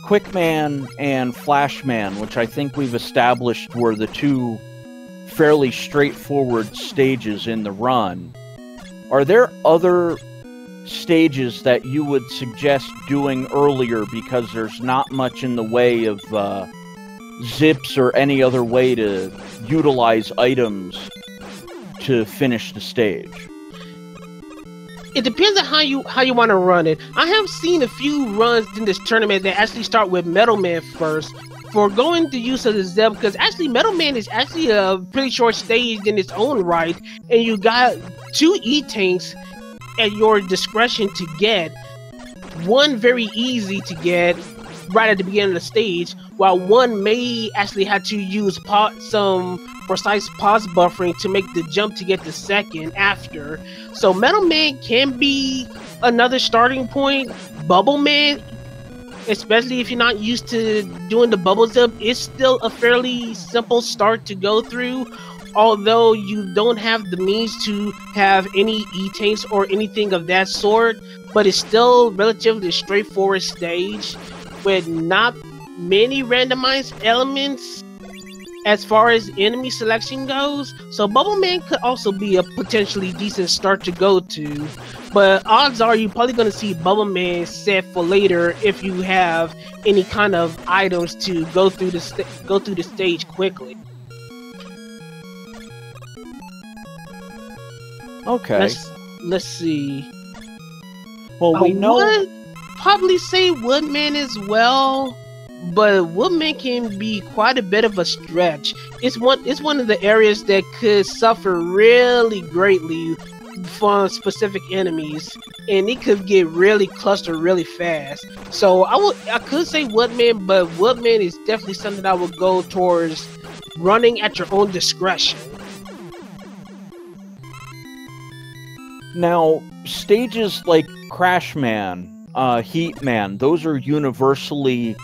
Quickman and Flashman, which I think we've established were the two fairly straightforward stages in the run, are there other stages that you would suggest doing earlier because there's not much in the way of zips or any other way to utilize items to finish the stage? It depends on how you want to run it. I have seen a few runs in this tournament that actually start with Metal Man first, foregoing the use of the zip, because actually Metal Man is actually a pretty short stage in its own right, and you got 2 E-tanks at your discretion to get. One very easy to get right at the beginning of the stage, while one may actually have to use some precise pause buffering to make the jump to get the second after. So Metal Man can be another starting point. Bubble Man, especially if you're not used to doing the bubble zip, is still a fairly simple start to go through. Although you don't have the means to have any E-tanks or anything of that sort, but it's still relatively straightforward stage with not many randomized elements as far as enemy selection goes. So Bubble Man could also be a potentially decent start to go to, but odds are you're probably going to see Bubble Man set for later if you have any kind of items to go through the stage quickly. Okay. Let's see. Well, we know. I would probably say Woodman as well, but Woodman can be quite a bit of a stretch. It's one of the areas that could suffer really greatly from specific enemies, and it could get really clustered really fast. So I could say Woodman, but Woodman is definitely something I would go towards running at your own discretion. Now, stages like Crashman, Heatman, those are universally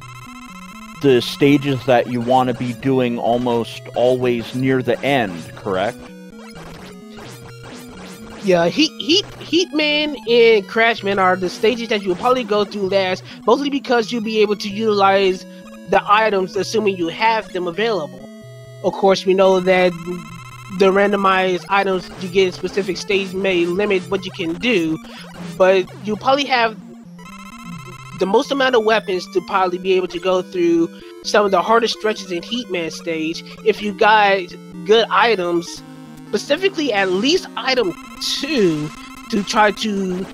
the stages that you want to be doing almost always near the end, correct? Yeah, Heatman and Crashman are the stages that you'll probably go through last, mostly because you'll be able to utilize the items assuming you have them available. Of course, we know that the randomized items you get in specific stages may limit what you can do, but you probably have the most amount of weapons to probably be able to go through some of the hardest stretches in Heatman stage if you got good items, specifically at least item 2, to try to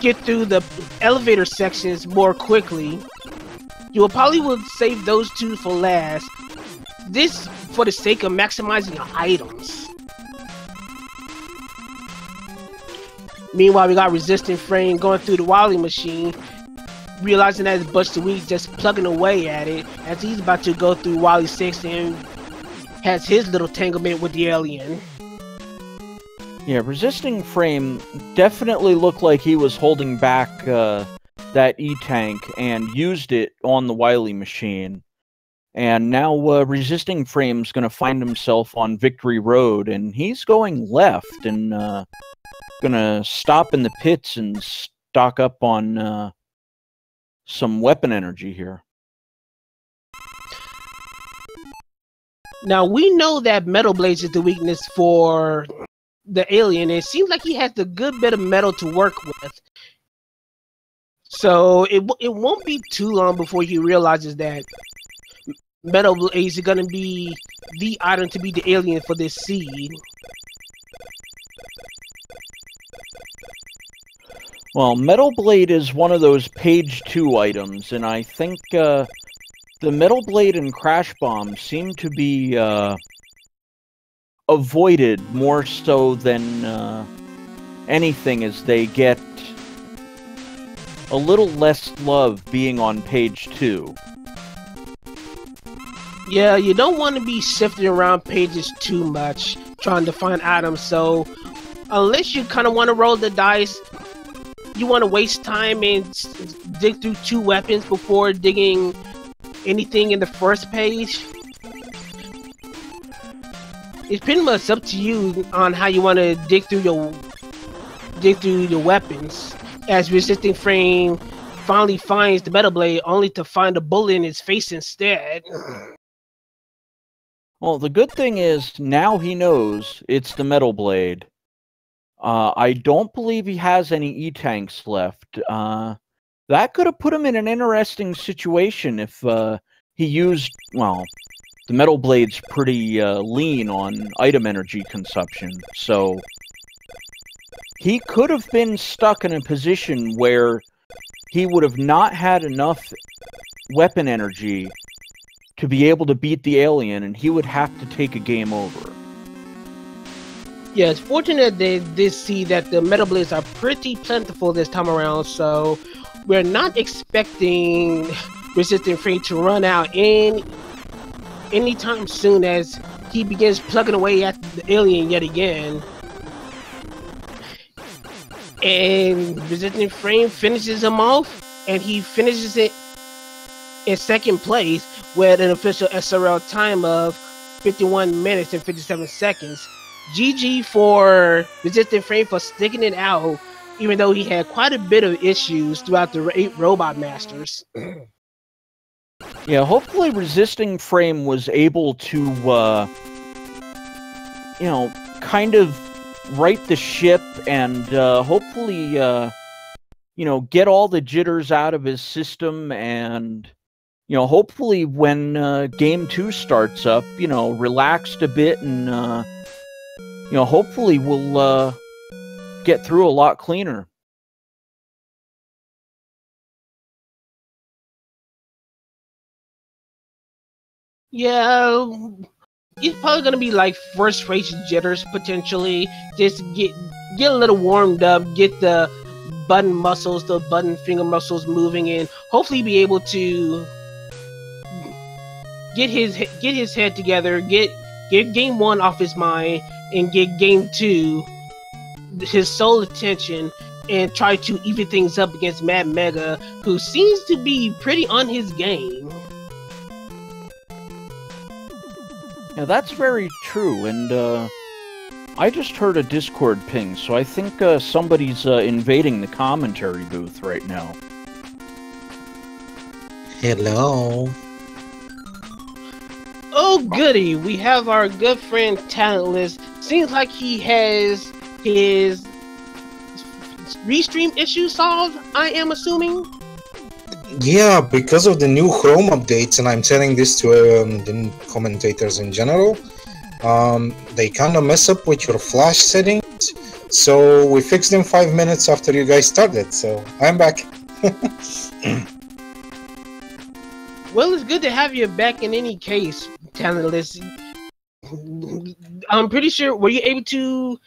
get through the elevator sections more quickly. You will probably save those 2 for last. This for the sake of maximizing your items. Meanwhile, we got Resisting Frame going through the Wily machine, realizing that it's Butch the Weed just plugging away at it as he's about to go through Wily 6 and has his little tanglement with the alien. Yeah, Resisting Frame definitely looked like he was holding back that E-Tank and used it on the Wily machine. And now Resisting Frame's going to find himself on Victory Road, and he's going left and going to stop in the pits and stock up on some weapon energy here. Now, we know that Metal Blades is the weakness for the alien. It seems like he has a good bit of metal to work with. So it won't be too long before he realizes that Metal Blades is going to be the item to be the alien for this seed. Well, Metal Blade is one of those page 2 items, and I think the Metal Blade and Crash Bomb seem to be avoided more so than anything, as they get a little less love being on page 2. Yeah, you don't want to be sifting around pages too much, trying to find items, so unless you kind of want to roll the dice, you want to waste time and dig through 2 weapons before digging anything in the first page. It's pretty much up to you on how you want to dig through your weapons. As Resisting Frame finally finds the Metal Blade, only to find a bullet in his face instead. Well, the good thing is, now he knows it's the Metal Blade. I don't believe he has any E-Tanks left. That could have put him in an interesting situation if he used, well, the Metal Blade's pretty lean on item energy consumption, so he could have been stuck in a position where he would have not had enough weapon energy to be able to beat the alien, and he would have to take a game over. Yeah, it's fortunate they did see that the Metal Blades are pretty plentiful this time around, so we're not expecting Resisting Frame to run out anytime soon as he begins plugging away at the alien yet again. And Resisting Frame finishes him off, and he finishes it in second place with an official SRL time of 51 minutes and 57 seconds. GG for Resisting Frame for sticking it out, even though he had quite a bit of issues throughout the 8 Robot Masters. Yeah, hopefully Resisting Frame was able to, you know, kind of right the ship and hopefully, you know, get all the jitters out of his system, and, you know, hopefully when Game 2 starts up, you know, relaxed a bit and, you know, hopefully we'll get through a lot cleaner. Yeah, it's probably gonna be like first race jitters potentially. Just get a little warmed up, get the button muscles, the button finger muscles moving, and hopefully be able to get his head together, get Game 1 off his mind, and get Game 2 his sole attention, and try to even things up against MadMega, who seems to be pretty on his game. Yeah, that's very true, and I just heard a Discord ping, so I think somebody's invading the commentary booth right now. Hello. Oh goody, we have our good friend Talentless. Seems like he has his restream issue solved, I am assuming? Yeah, because of the new Chrome updates, and I'm telling this to the commentators in general, they kind of mess up with your flash settings, so we fixed them 5 minutes after you guys started, so I'm back. Well, it's good to have you back in any case, Talentless. I'm pretty sure, were you able to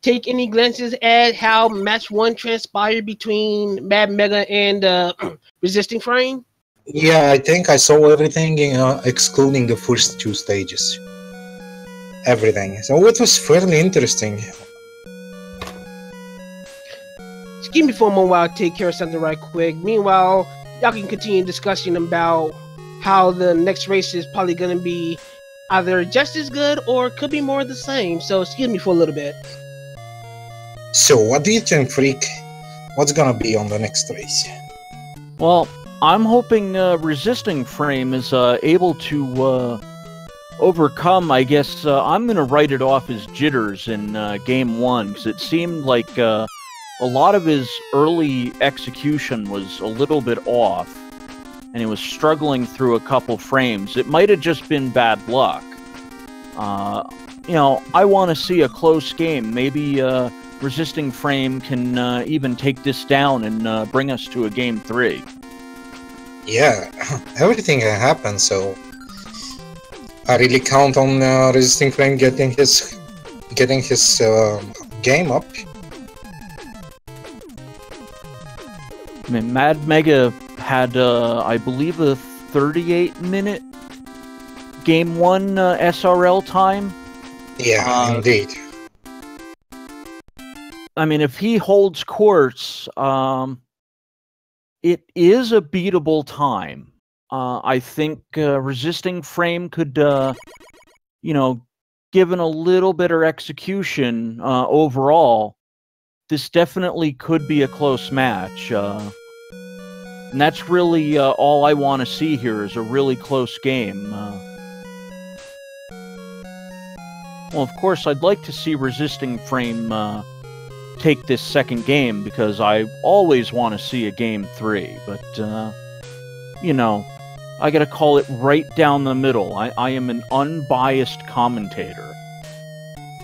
take any glances at how match 1 transpired between MadMega and Resisting Frame? Yeah, I think I saw everything, excluding the first 2 stages. Everything. So it was fairly interesting. Excuse me for a moment while I take care of something right quick. Meanwhile, y'all can continue discussing about how the next race is probably going to be either just as good or could be more of the same. So excuse me for a little bit. So, what do you think, Freak? What's gonna be on the next race? Well, I'm hoping Resisting Frame is able to overcome, I guess, I'm going to write it off as jitters in Game 1, because it seemed like a lot of his early execution was a little bit off, and he was struggling through a couple frames. It might have just been bad luck. You know, I want to see a close game. Maybe Resisting Frame can even take this down and bring us to a Game 3. Yeah, everything can happen, so I really count on Resisting Frame getting his game up. I mean, MadMega had, I believe, a 38-minute Game 1 SRL time. Yeah, indeed. I mean, if he holds course, it is a beatable time. I think Resisting Frame could, you know, given a little better execution overall, this definitely could be a close match. And that's really all I want to see here is a really close game. Well, of course, I'd like to see Resisting Frame take this second game, because I always want to see a Game 3, but, you know, I gotta call it right down the middle. I am an unbiased commentator.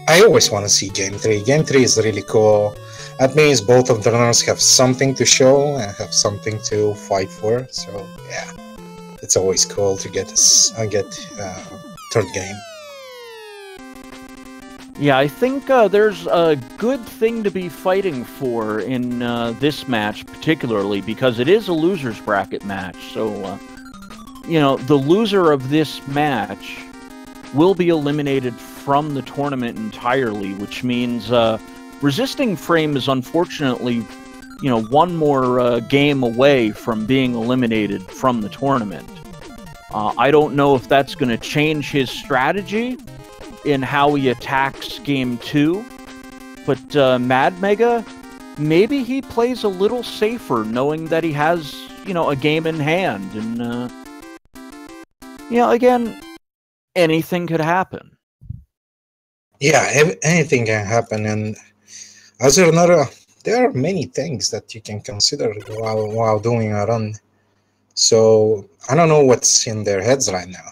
I always want to see Game 3. Game 3 is really cool. That means both of the runners have something to show and have something to fight for, so yeah. It's always cool to get third game. Yeah, I think there's a good thing to be fighting for in this match, particularly, because it is a loser's bracket match. So, you know, the loser of this match will be eliminated from the tournament entirely, which means Resisting Frame is unfortunately, you know, one more game away from being eliminated from the tournament. I don't know if that's going to change his strategy in how he attacks Game 2, but MadMega, maybe he plays a little safer knowing that he has, you know, a game in hand, and, you know, again, anything could happen. Yeah, anything can happen, and as a runner, there are many things that you can consider while doing a run. So, I don't know what's in their heads right now.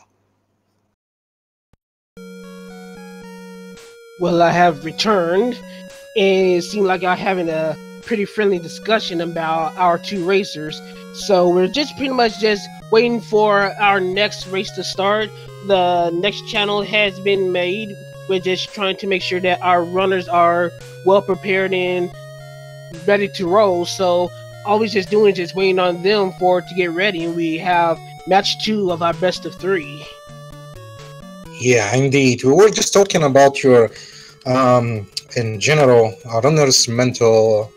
Well, I have returned, and it seemed like y'all having a pretty friendly discussion about our two racers. So we're just pretty much just waiting for our next race to start. The next channel has been made. We're just trying to make sure that our runners are well prepared and ready to roll. So all we're just doing is just waiting on them to get ready, and we have match 2 of our best of 3. Yeah, indeed. We were just talking about your, in general, a runner's mental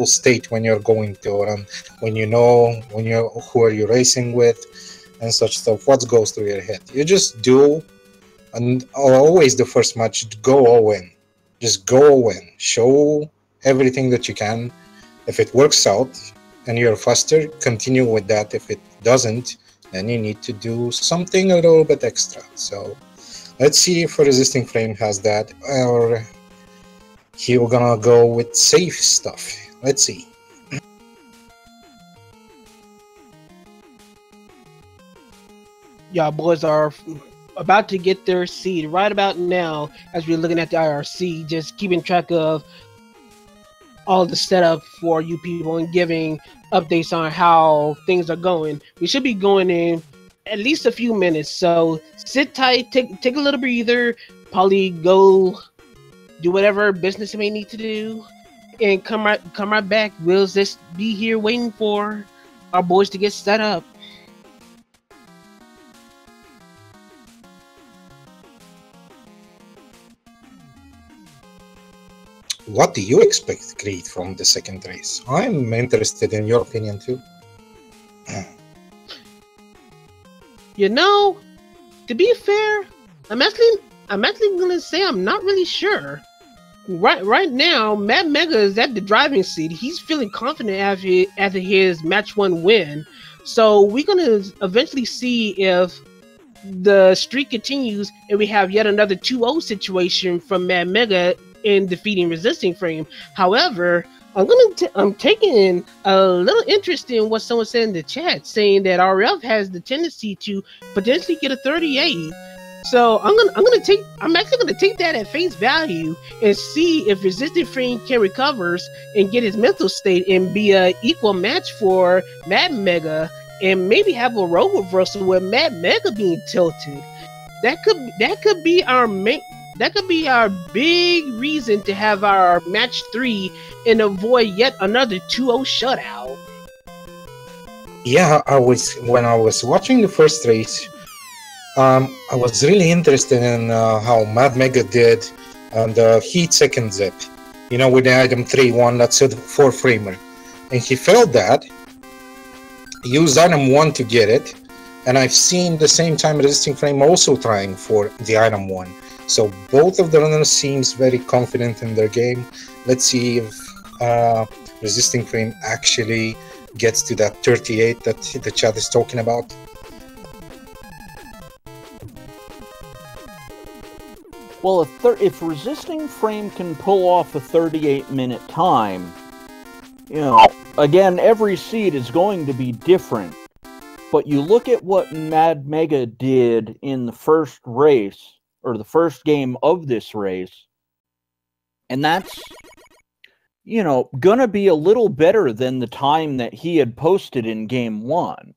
state when you're going to run, when you know who are you racing with, and such stuff. What goes through your head? You just do, and always the first match, go all in. Just go all in. Show everything that you can. If it works out and you're faster, continue with that. If it doesn't, then you need to do something a little bit extra. So let's see if Resisting Frame has that, or he'll gonna go with safe stuff. Let's see. Y'all boys are about to get their seed right about now as we're looking at the IRC, just keeping track of all the setup for you people and giving updates on how things are going. We should be going in at least a few minutes, so sit tight, take a little breather, probably go do whatever business you may need to do, and come right back. We'll just be here waiting for our boys to get set up. what do you expect, Creed, from the second race? I'm interested in your opinion too. You know, to be fair, I'm actually gonna say I'm not really sure. Right now, MadMega is at the driving seat. He's feeling confident after his match 1 win. So we're gonna eventually see if the streak continues and we have yet another 2-0 situation from MadMega in defeating Resisting Frame. However, I'm taking a little interest in what someone said in the chat, saying that RF has the tendency to potentially get a 38. So I'm actually gonna take that at face value and see if Resisting Frame can recovers and get his mental state and be a equal match for MadMega, and maybe have a role reversal with MadMega being tilted. That could be our big reason to have our match 3 and avoid yet another 2-0 shutout. Yeah, when I was watching the first race, I was really interested in how MadMega did on the heat second zip, with the item 3-1, that's a 4-framer. And he failed that, used item 1 to get it, and I've seen the same time Resisting Frame also trying for the item 1. So both of the runners seems very confident in their game. Let's see if Resisting Frame actually gets to that 38 that the chat is talking about. Well, if Resisting Frame can pull off a 38-minute time, again, every seed is going to be different. But you look at what MadMega did in the first race, or the first game of this race, and that's, gonna be a little better than the time that he had posted in game 1.